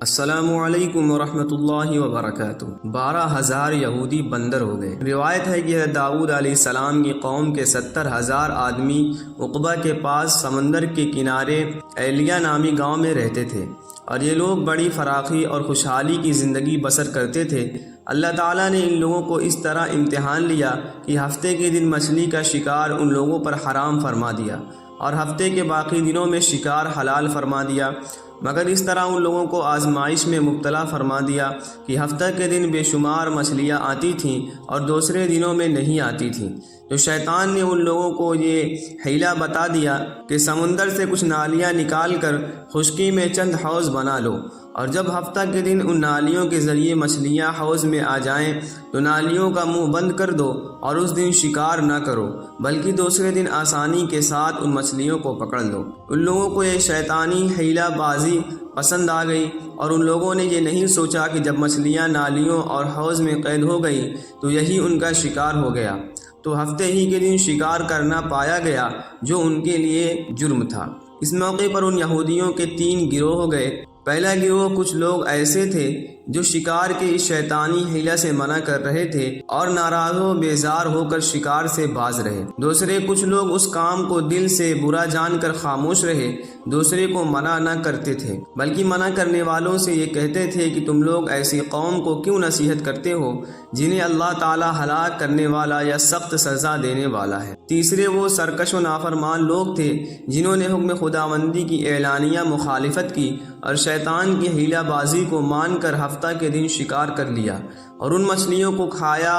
السلام علیکم ورحمۃ اللہ وبرکاتہ۔ 12,000 یہودی بندر ہو گئے۔ روایت ہے کہ حضرت داؤد علیہ السلام کی قوم کے 70,000 آدمی عقبہ کے پاس سمندر کے کنارے ایلیہ نامی گاؤں میں رہتے تھے، اور یہ لوگ بڑی فراخی اور خوشحالی کی زندگی بسر کرتے تھے۔ اللہ تعالیٰ نے ان لوگوں کو اس طرح امتحان لیا کہ ہفتے کے دن مچھلی کا شکار ان لوگوں پر حرام فرما دیا، اور ہفتے کے باقی دنوں میں شکار حلال فرما دیا، مگر اس طرح ان لوگوں کو آزمائش میں مبتلا فرما دیا کہ ہفتہ کے دن بے شمار مچھلیاں آتی تھیں اور دوسرے دنوں میں نہیں آتی تھیں۔ تو شیطان نے ان لوگوں کو یہ حیلہ بتا دیا کہ سمندر سے کچھ نالیاں نکال کر خشکی میں چند حوض بنا لو، اور جب ہفتہ کے دن ان نالیوں کے ذریعے مچھلیاں حوض میں آ جائیں تو نالیوں کا منہ بند کر دو، اور اس دن شکار نہ کرو بلکہ دوسرے دن آسانی کے ساتھ ان مچھلیوں کو پکڑ لو۔ ان لوگوں کو یہ شیطانی حیلہ بازی پسند آ گئی، اور ان لوگوں نے یہ نہیں سوچا کہ جب مچھلیاں نالیوں اور حوض میں قید ہو گئی تو یہی ان کا شکار ہو گیا، تو ہفتے ہی کے دن شکار کرنا پایا گیا جو ان کے لیے جرم تھا۔ اس موقع پر ان یہودیوں کے 3 گروہ ہو گئے۔ پہلا گروہ کچھ لوگ ایسے تھے جو شکار کے اس شیطانی حیلہ سے منع کر رہے تھے اور ناراض و بیزار ہو کر شکار سے باز رہے۔ دوسرے کچھ لوگ اس کام کو دل سے برا جان کر خاموش رہے، دوسرے کو منع نہ کرتے تھے بلکہ منع کرنے والوں سے یہ کہتے تھے کہ تم لوگ ایسی قوم کو کیوں نصیحت کرتے ہو جنہیں اللہ تعالیٰ ہلاک کرنے والا یا سخت سزا دینے والا ہے۔ تیسرے وہ سرکش و نافرمان لوگ تھے جنہوں نے حکم خداوندی کی اعلانیہ مخالفت کی اور شیطان کی حیلہ بازی کو مان کر ہفتہ کے دن شکار کر لیا اور ان مچھلیوں کو کھایا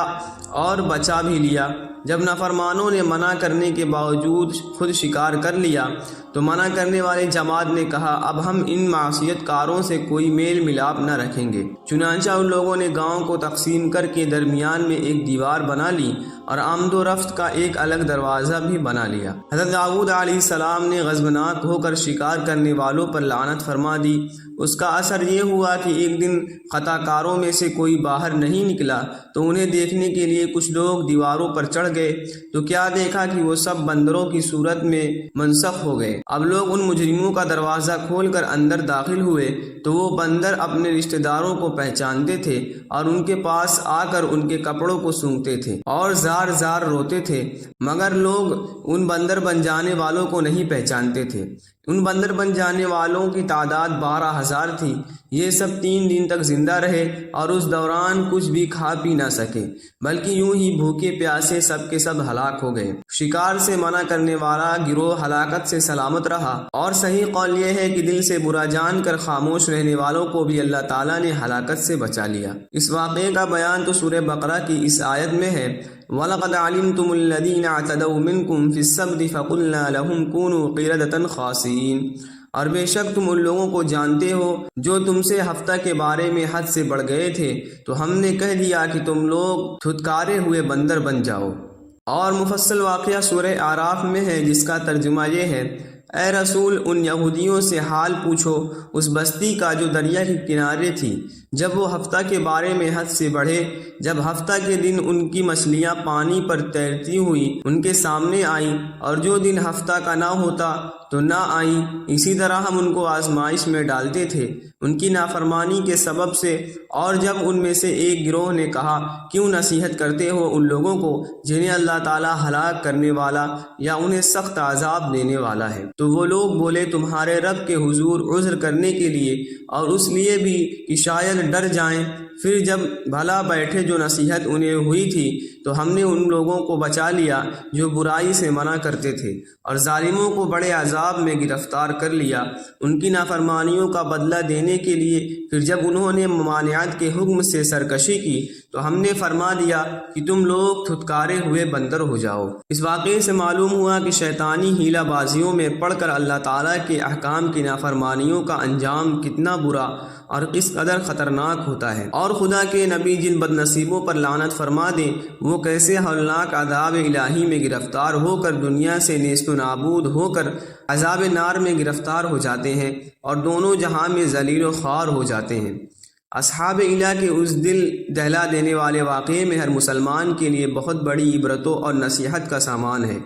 اور بچا بھی لیا۔ جب نافرمانوں نے منع کرنے کے باوجود خود شکار کر لیا تو منع کرنے والے جماعت نے کہا اب ہم ان معصیت کاروں سے کوئی میل ملاپ نہ رکھیں گے۔ چنانچہ ان لوگوں نے گاؤں کو تقسیم کر کے درمیان میں ایک دیوار بنا لی اور آمد و رفت کا ایک الگ دروازہ بھی بنا لیا۔ حضرت داؤد علیہ السلام نے غضبناک ہو کر شکار کرنے والوں پر لعنت فرما دی۔ اس کا اثر یہ ہوا کہ ایک دن خطا کاروں میں سے کوئی باہر نہیں نکلا تو انہیں دیکھنے کے لیے کچھ لوگ دیواروں پر چڑھ گئے، تو کیا دیکھا کہ وہ سب بندروں کی صورت میں منسخ ہو گئے۔ اب لوگ ان مجرموں کا دروازہ کھول کر اندر داخل ہوئے تو وہ بندر اپنے رشتہ داروں کو پہچانتے تھے اور ان کے پاس آ کر ان کے کپڑوں کو سونگھتے تھے اور زار زار روتے تھے، مگر لوگ ان بندر بن جانے والوں کو نہیں پہچانتے تھے۔ ان بندر بن جانے والوں کی تعداد 12,000 تھی۔ یہ سب 3 دن تک زندہ رہے اور اس دوران کچھ بھی کھا پی نہ سکے، بلکہ یوں ہی بھوکے پیاسے سب کے سب ہلاک ہو گئے۔ شکار سے منع کرنے والا گروہ ہلاکت سے سلامت رہا، اور صحیح قول یہ ہے کہ دل سے برا جان کر خاموش رہنے والوں کو بھی اللہ تعالیٰ نے ہلاکت سے بچا لیا۔ اس واقعے کا بیان تو سورہ بقرہ کی اس آیت میں ہے، وَلَقَدْ عَلِمْتُمُ الَّذِينَ اعْتَدَوْا مِنْكُمْ فِي السَّبْتِ فَقُلْنَا لَهُمْ كُونُوا قِرَدَةً خَاسِئِينَ، اور بے شک تم ان لوگوں کو جانتے ہو جو تم سے ہفتہ کے بارے میں حد سے بڑھ گئے تھے، تو ہم نے کہہ دیا کہ تم لوگ دھتکارے ہوئے بندر بن جاؤ۔ اور مفصل واقعہ سورہ اعراف میں ہے جس کا ترجمہ یہ ہے، اے رسول ان یہودیوں سے حال پوچھو اس بستی کا جو دریا کے کنارے تھی، جب وہ ہفتہ کے بارے میں حد سے بڑھے، جب ہفتہ کے دن ان کی مچھلیاں پانی پر تیرتی ہوئی ان کے سامنے آئیں، اور جو دن ہفتہ کا نہ ہوتا تو نہ آئیں۔ اسی طرح ہم ان کو آزمائش میں ڈالتے تھے ان کی نافرمانی کے سبب سے۔ اور جب ان میں سے ایک گروہ نے کہا کیوں نصیحت کرتے ہو ان لوگوں کو جنہیں اللہ تعالیٰ ہلاک کرنے والا یا انہیں سخت عذاب دینے والا ہے، تو وہ لوگ بولے تمہارے رب کے حضور عذر کرنے کے لیے اور اس لیے بھی کہ شاید ڈر جائیں۔ پھر جب بھلا بیٹھے جو نصیحت انہیں ہوئی تھی تو ہم نے ان لوگوں کو بچا لیا جو برائی سے منع کرتے تھے، اور ظالموں کو بڑے عذاب میں گرفتار کر لیا ان کی نافرمانیوں کا بدلہ دینے کے لیے۔ پھر جب انہوں نے ممانعت کے حکم سے سرکشی کی تو ہم نے فرما دیا کہ تم لوگ دھتکارے ہوئے بندر ہو جاؤ۔ اس واقعے سے معلوم ہوا کہ شیطانی حیلہ بازیوں میں پڑھ کر اللہ تعالیٰ کے احکام کی نافرمانیوں کا انجام کتنا برا اور کس قدر خطرناک ہوتا ہے، اور خدا کے نبی جن بد نصیبوں پر لعنت فرما دیں وہ کیسے ہولناک عذاب الہی میں گرفتار ہو کر دنیا سے نیست و نابود ہو کر عذاب نار میں گرفتار ہو جاتے ہیں اور دونوں جہاں میں ذلیل و خوار ہو جاتے ہیں۔ اصحاب ایلہ کے اس دل دہلا دینے والے واقعے میں ہر مسلمان کے لیے بہت بڑی عبرتوں اور نصیحت کا سامان ہے۔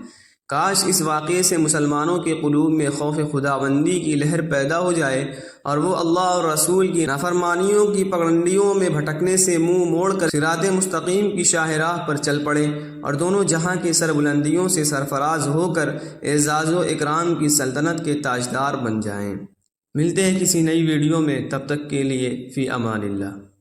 کاش اس واقعے سے مسلمانوں کے قلوب میں خوف خداوندی کی لہر پیدا ہو جائے اور وہ اللہ اور رسول کی نافرمانیوں کی پگڈنڈیوں میں بھٹکنے سے منہ موڑ کر صراط مستقیم کی شاہراہ پر چل پڑے اور دونوں جہاں کی سربلندیوں سے سرفراز ہو کر اعزاز و اکرام کی سلطنت کے تاجدار بن جائیں۔ ملتے ہیں کسی نئی ویڈیو میں، تب تک کے لیے فی امان اللہ۔